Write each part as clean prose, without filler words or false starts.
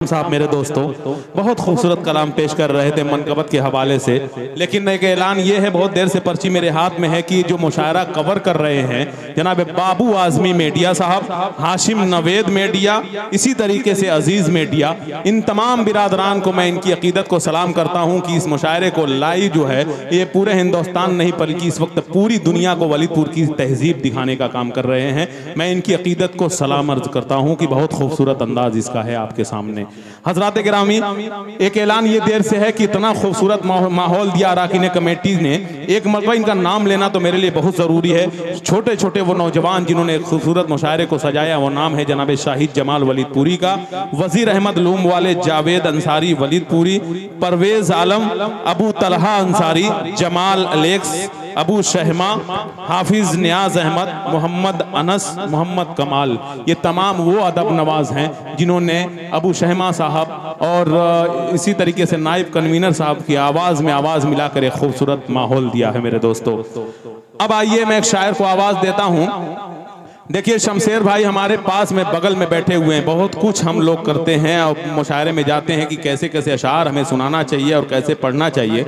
साहब मेरे दोस्तों बहुत खूबसूरत कलाम पेश कर रहे थे मनकबत के हवाले से, लेकिन एक ऐलान ये है, बहुत देर से पर्ची मेरे हाथ में है कि जो मुशायरा कवर कर रहे हैं जनाब बाबू आजमी मीडिया साहब, हाशिम नवेद मीडिया, इसी तरीके से अजीज़ मीडिया, इन तमाम बिरादरान को मैं इनकी अकीदत को सलाम करता हूँ कि इस मुशायरे को लाइव जो है ये पूरे हिंदुस्तान नहीं बल्कि इस वक्त पूरी दुनिया को वलीदपुर की तहजीब दिखाने का काम कर रहे हैं। मैं इनकी अकीदत को सलाम अर्ज करता हूँ कि बहुत खूबसूरत अंदाज इसका है आपके सामने। हजरात गिरामी, एक ऐलान ये देर से है कि इतना खूबसूरत माहौल दिया अराकीन कमेटी ने, एक मरतबा इनका नाम लेना तो मेरे लिए बहुत ज़रूरी है। छोटे छोटे वो नौजवान जिन्होंने खूबसूरत मुशायरे को सजाया, वो नाम है जनाब शाहिद जमाल वलीदपुरी का, वजीर अहमद लूम वाले जावेद अंसारी वलीदपुरी, परवेज आलम, अबू तलहा अंसारी, जमाल अलेक्स, अबू शहमा, हाफिज नियाज अहमद, मोहम्मद अनस, मोहम्मद कमाल, ये तमाम वो अदब नवाज हैं जिन्होंने अबू शहमा साहब और इसी तरीके से नाइब कन्वीनर साहब की आवाज़ में आवाज़ मिलाकर एक खूबसूरत माहौल दिया है मेरे दोस्तों। अब आइए मैं एक शायर को आवाज़ देता हूँ। देखिए शमशेर भाई हमारे पास में बगल में बैठे हुए हैं। बहुत कुछ हम लोग करते हैं और मुशायरे में जाते हैं कि कैसे कैसे अशार हमें सुनाना चाहिए और कैसे पढ़ना चाहिए,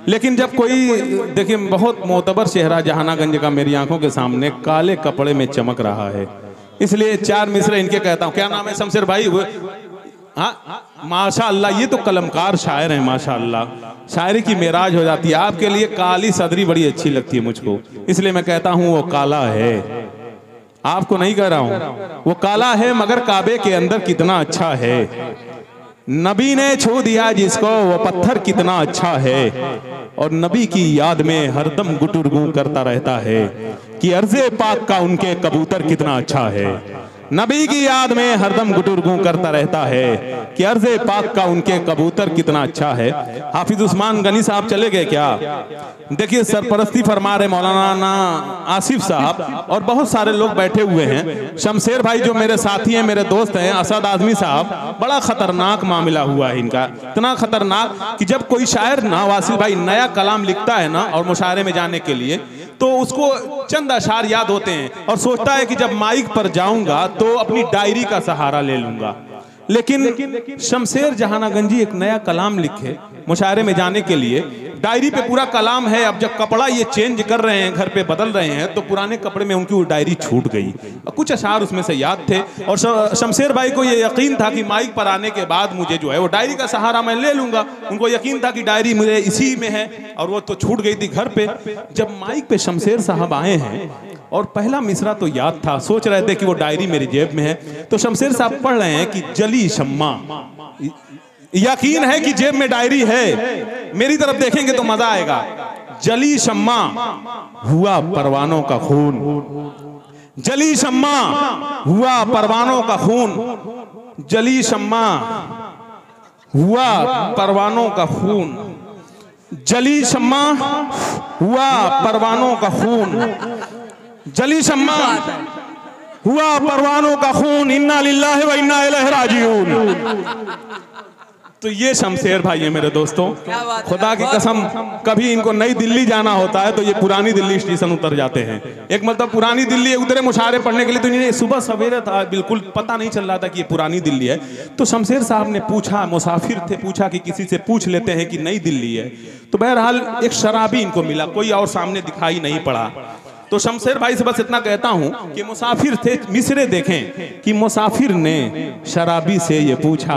लेकिन जब कोई देखिए बहुत मोतबर चेहरा जहानागंज का मेरी आंखों के सामने काले कपड़े में चमक रहा है, इसलिए चार मिसरे इनके कहता हूँ। क्या नाम है शमशेर भाई? हाँ माशाअल्लाह, ये तो कलमकार शायर हैं माशाअल्लाह, शायरी की मेराज हो जाती है। आपके लिए काली सदरी बड़ी अच्छी लगती है मुझको, इसलिए मैं कहता हूँ वो काला है, आपको नहीं कह रहा हूं वो काला है, मगर काबे के अंदर कितना अच्छा है। नबी ने छू दिया जिसको वो पत्थर कितना अच्छा है, और नबी की याद में हरदम गुटुरगू करता रहता है कि अर्ज़े पाक का उनके कबूतर कितना अच्छा है। नबी की याद में हरदम गुटुरगू करता रहता है कि अर्ज़े पाक का उनके कबूतर कितना अच्छा है। हाफिज उस्मान गनी साहब चले गए क्या? देखिए सरपरस्ती फरमा रहे मौलाना आसिफ साहब और बहुत सारे लोग बैठे हुए हैं। शमशेर भाई जो मेरे साथी हैं, मेरे दोस्त हैं, असद आजमी साहब, बड़ा खतरनाक मामला हुआ है इनका, इतना खतरनाक कि जब कोई शायर ना वासिल भाई नया कलाम लिखता है ना और मुशायरे में जाने के लिए तो उसको चंद अशार याद होते हैं और सोचता है कि जब माइक पर जाऊंगा तो अपनी डायरी का सहारा ले लूंगा, लेकिन शमशेर जहानागंजी एक नया कलाम लिखे मुशायरे में जाने के लिए, डायरी पे पूरा कलाम है। अब जब कपड़ा ये चेंज कर रहे हैं, घर पे बदल रहे हैं, तो पुराने कपड़े में उनकी वो डायरी छूट गई, कुछ अशार उसमें से याद थे और शमशेर भाई को ये यकीन था कि माइक पर आने के बाद मुझे जो है वो डायरी का सहारा मैं ले लूंगा। उनको यकीन था कि डायरी मुझे इसी में है और वो तो छूट गई थी घर पे। जब माइक पे शमशेर साहब आए हैं और पहला मिसरा तो याद था, सोच रहे थे कि वो डायरी मेरी जेब में है, तो शमशेर साहब पढ़ रहे हैं कि जली शम्मा, यकीन है कि जेब में डायरी है, मेरी तरफ देखेंगे तो मजा आएगा। जली शम्मा हुआ परवानों का खून, जली शम्मा हुआ परवानों का खून, जली शम्मा हुआ परवानों का खून, जली शम्मा हुआ परवानों का खून, जली शम्मा हुआ परवानों का खून, इन्ना लिल्लाहि व इन्ना इलैहि राजिऊन। तो ये शमशेर भाई है मेरे दोस्तों, खुदा की कसम कभी इनको नई दिल्ली जाना होता है तो ये पुरानी दिल्ली स्टेशन उतर जाते हैं। एक मतलब पुरानी दिल्ली उतरे मुशायरे पढ़ने के लिए, तो इन्हें सुबह सवेरे था, बिल्कुल पता नहीं चल रहा था कि ये पुरानी दिल्ली है। तो शमशेर साहब ने पूछा, मुसाफिर थे, पूछा कि किसी से पूछ लेते हैं कि नई दिल्ली है। तो बहरहाल एक शराबी इनको मिला, कोई और सामने दिखाई नहीं पड़ा। तो शमशेर भाई से बस इतना कहता हूं कि मुसाफिर थे, मिसरे देखें कि मुसाफिर ने शराबी से ये पूछा,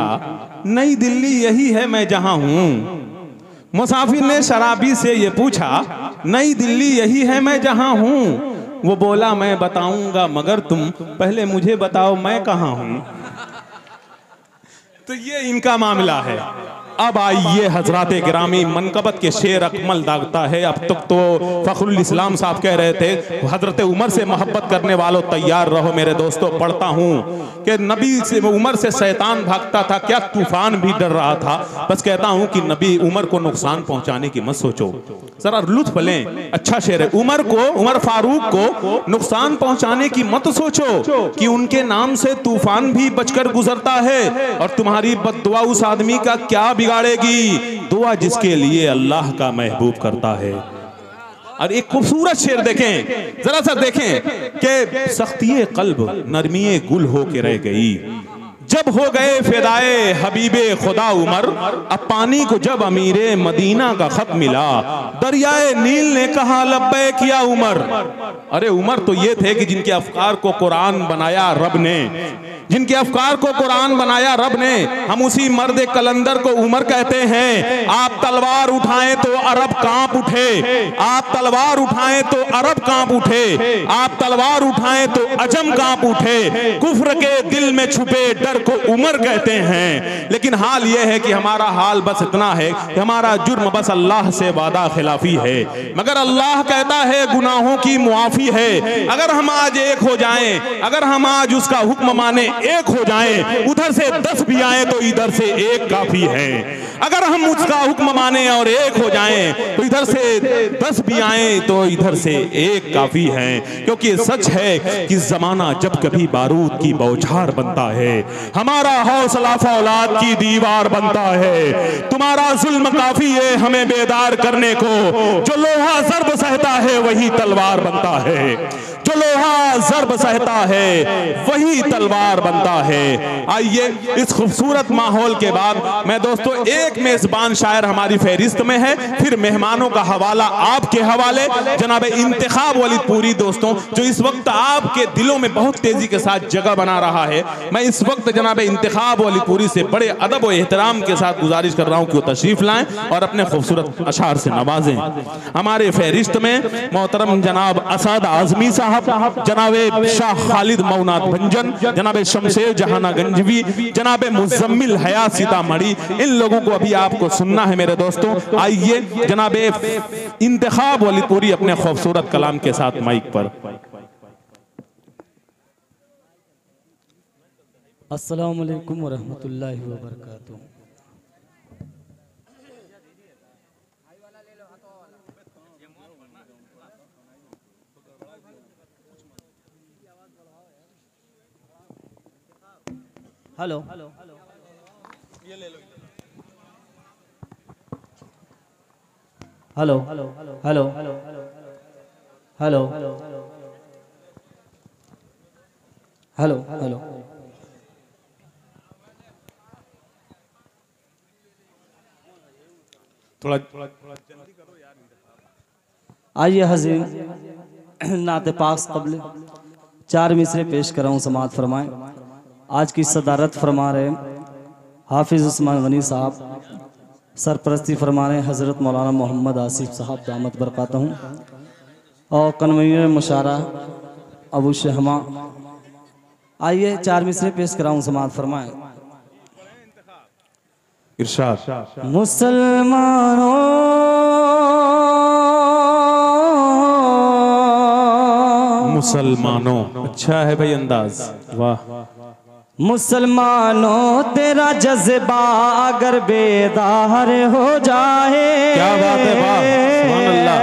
नई दिल्ली यही है मैं जहां हूं। मुसाफिर ने शराबी से ये पूछा, नई दिल्ली यही है मैं जहां हूं। वो बोला मैं बताऊंगा मगर तुम पहले मुझे बताओ मैं कहां हूं। तो ये इनका मामला है। अब आइए हजरात गिरामी, मनकबत के शेर अकमल दागता है। अब तक तो फखरुल इस्लाम साहब कह रहे थे हजरत उमर से मोहब्बत करने वालों तैयार रहो मेरे दोस्तों। पढ़ता हूँ कि नबी से उमर से शैतान भागता था, क्या तूफान भी डर रहा था। बस कहता हूँ कि नबी उमर को नुकसान पहुंचाने की मत सोचो, जरा लुत्फ लें। अच्छा शेर है, उमर को, उमर फारूक को नुकसान पहुंचाने की मत सोचो कि उनके नाम से तूफान भी बचकर गुजरता है और तुम्हारी बद्दुआ उस आदमी का क्या बिगाड़ेगी, दुआ जिसके लिए अल्लाह का महबूब करता है। और एक खूबसूरत शेर देखें, जरा सा देखें कि सख्ती कल्ब नरमी गुल हो के रह गई, जब हो गए फिदाए हबीबे खुदा उमर, अब पानी को जब अमीरे मदीना का खत मिला, दरियाए नील ने कहा लब्बैक किया उमर। अरे उमर तो ये थे कि जिनके अफकार को कुरान बनाया रब ने, जिनके अफकार को कुरान बनाया रब ने। हम उसी मर्द कलंदर को उमर कहते हैं। आप तलवार उठाएं तो अरब कांप उठे, आप तलवार उठाएं तो अरब कांप उठे, आप तलवार उठाएं तो अजम कांप उठे। कुफ्र के दिल में छुपे डर को उमर कहते हैं। लेकिन हाल यह है कि हमारा हाल बस इतना है कि हमारा जुर्म बस अल्लाह से वादा खिलाफी है, मगर अल्लाह कहता है गुनाहों की मुआफी है। अगर हम आज एक हो जाएं, अगर हम आज उसका हुक्म माने एक हो जाएं, उधर से 10 भी आए तो इधर से एक काफी है। अगर हम उसका हुक्म माने और एक हो जाएं, तो इधर से 10 भी आए तो इधर से एक काफी है। क्योंकि सच है कि जमाना जब कभी बारूद की बौछार बनता है, हमारा हौसला फौलाद की दीवार बनता है। तुम्हारा जुल्म काफी है हमें बेदार करने को, जो लोहा ज़र्ब सहता है वही तलवार बनता है, जो लोहा ज़र्ब सहता है वही तलवार बनता है। आइए इस खूबसूरत माहौल के बाद मैं दोस्तों एक मेजबान शायर हमारी फहरिस्त में है, फिर मेहमानों का हवाला आपके हवाले। जनाब इंतखाब वलीदपुरी दोस्तों, जो इस वक्त आपके दिलों में बहुत तेजी के साथ जगह बना रहा है, मैं इस वक्त जनाब इंतखाब वलीदपुरी से बड़े अदब और एहतराम के साथ गुजारिश कर रहा हूँ कि वो तशरीफ लाएं और अपने खूबसूरत अशार से नवाजें। हमारे फहरिस्त में मोहतरम जनाब असद आजमी साहब, जनाब शाह खालिद मौनाथ भंजन, जनाब शमशेर जहाना गंजवी, जनाब मुजम्मिल हयात सीतामढ़ी, इन लोगों को अभी आपको सुनना है मेरे दोस्तों। आइए जनाब इंतखाब वलीदपुरी अपने खूबसूरत कलाम के साथ माइक पर। अस्सलामु अलैकुम वरहमतुल्लाहि वबरकातुहू। हेलो ये ले लो। Hello hello hello hello hello hello hello. थोड़ा जल्दी करो यार। आइए हज़ीर नाते पाक क़ब्ल 4 मिसरे पेश कर रहा हूँ, समाअत फरमाएं। आज की सदारत फरमा रहे हाफिज़ उस्मान गनी साहब, सरपरस्ती फरमा रहे हज़रत मौलाना मोहम्मद आसिफ साहब दामत बरकातहू, और कन्वीनर मुशारा अबू शहमा। आइए 4 मिसरे पेश कर रहा हूँ, समाअत फरमाएं। इरशाद। मुसलमानों मुसलमानों, अच्छा है भाई अंदाज, वाह। मुसलमानों तेरा जज्बा अगर बेदार हो जाए, क्या बात है, वाह सुभान अल्लाह।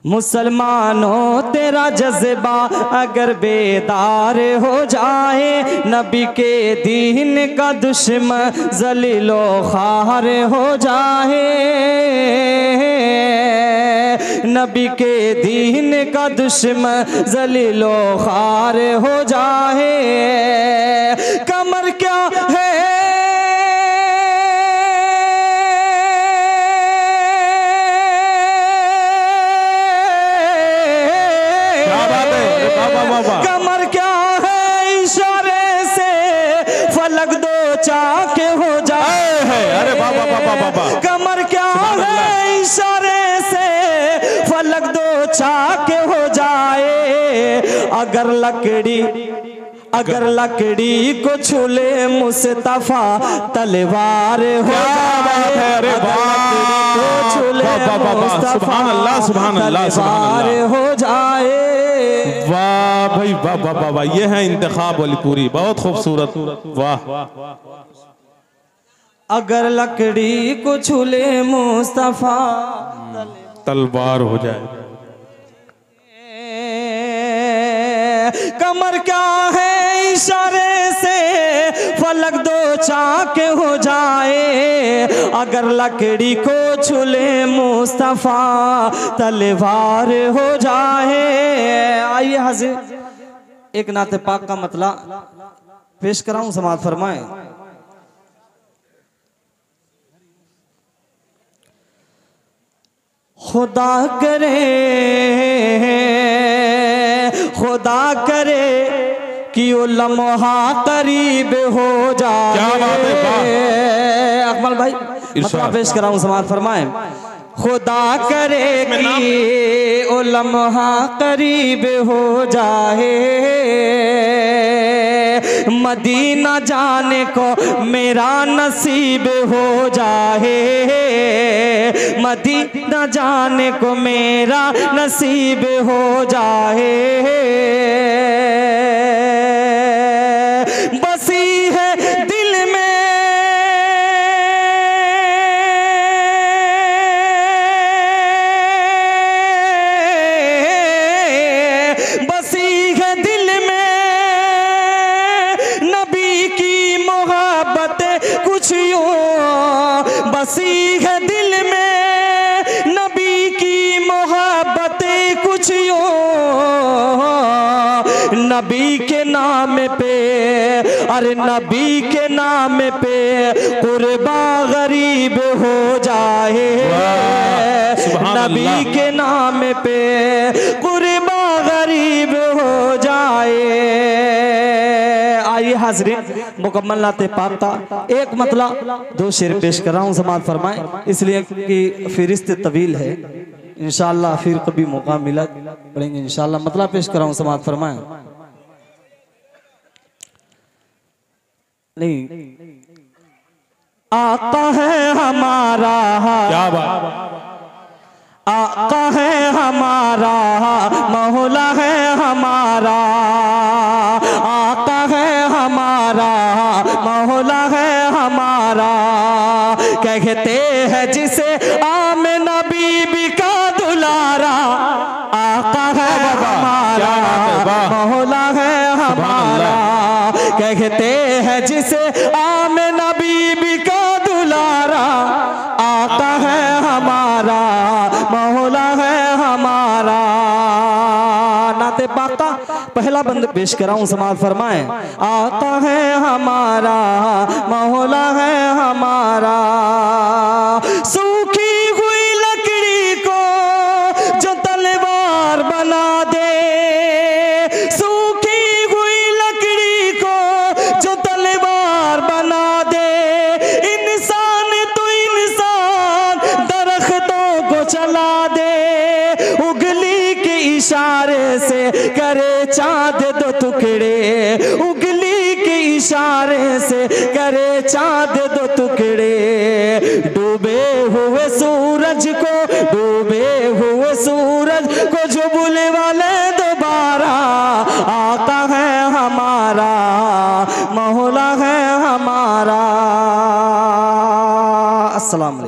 मुसलमानों तेरा जज्बा अगर बेदार हो जाए, नबी के दीन का दुश्मन ज़लीलो ख़ार हो जाए, नबी के दीन का दुश्मन ज़लीलो ख़ार हो जाए। कमर क्या है कमर क्या है, इशारे से फलक दो चाके हो जाए। अरे बाबा बाबा बाबा। कमर क्या है, इशारे से फलक दो चाके हो जाए। अगर लकड़ी को छूले मुस्तफा तलवार हो जाए। अरे वाह, सुभान अल्लाह सुभान अल्लाह तलवार हो जाए। वाह भाई वाह वाह वाह वाह। ये है इंतखाब वलीदपुरी, बहुत खूबसूरत, वाह। अगर लकड़ी को छूले मुस्तफा तलवार हो जाए। कमर क्या है, इशारे से फलक दो चाके हो जाए। अगर लकड़ी को छूले मुस्तफा तलवार हो जाए। आइए हाजिर एक नाते पाक का मतला पेश कराऊं, समाअत फरमाएं। खुदा करे कि वो लम्हा करीब हो जाए। क्या बात है, अकमल भाई मतलब पेश कराऊं, समाअत फरमाएं। खुदा करे कि वो लम्हा करीब हो जाए, मदीना जाने को मेरा नसीब हो जाए, मदीना जाने को मेरा नसीब हो जाए। बसी है दिल में बसी है दिल में नबी की मोहब्बत कुछ यूं, नबी के नाम पे, अरे नबी के नाम पे कुर्बा गरीब हो जाए, नबी के नाम पे कुर्बा गरीब हो जाए। आइए हाज़रीन, मुकम्मल नाते पाक का एक मतला 2 शेर पेश कर रहा हूँ, समाअत फरमाएं, इसलिए कि फिरिस्त तवील है। इंशाअल्लाह फिर कभी मौका मिला पढ़ेंगे इंशाअल्लाह। मतला पेश कर रहा हूँ, समाअत फरमाएं। नहीं, आका है हमारा, क्या बात, आका है हमारा, मौला है हमारा, आका है हमारा, मौला है हमारा। कहते हैं जिसे आमिना बीबी का दुलारा, आका है हमारा, मौला है हमारा। कहते हैं जिसे आमिना बीबी का दुलारा, आका है हमारा, मौला है हमारा। नाते पाक का पहला बंद पेश कराऊं, समाअत फरमाएं। आका है हमारा, मौला है हमारा। सूखी हुई लकड़ी को जो तलवार बना दे, सूखी हुई लकड़ी को जो तलवार बना दे, इंसान तो इंसान दरख्तों को चला दे, उंगली के इशारे से करे चाँद 2 टुकड़े, उंगली के इशारे से करे चाँद 2 टुकड़े। डूबे हुए सूरज को, डूबे हुए सूरज को जो बुले वाले दोबारा, आका है हमारा, मौला है हमारा। अस्सलाम।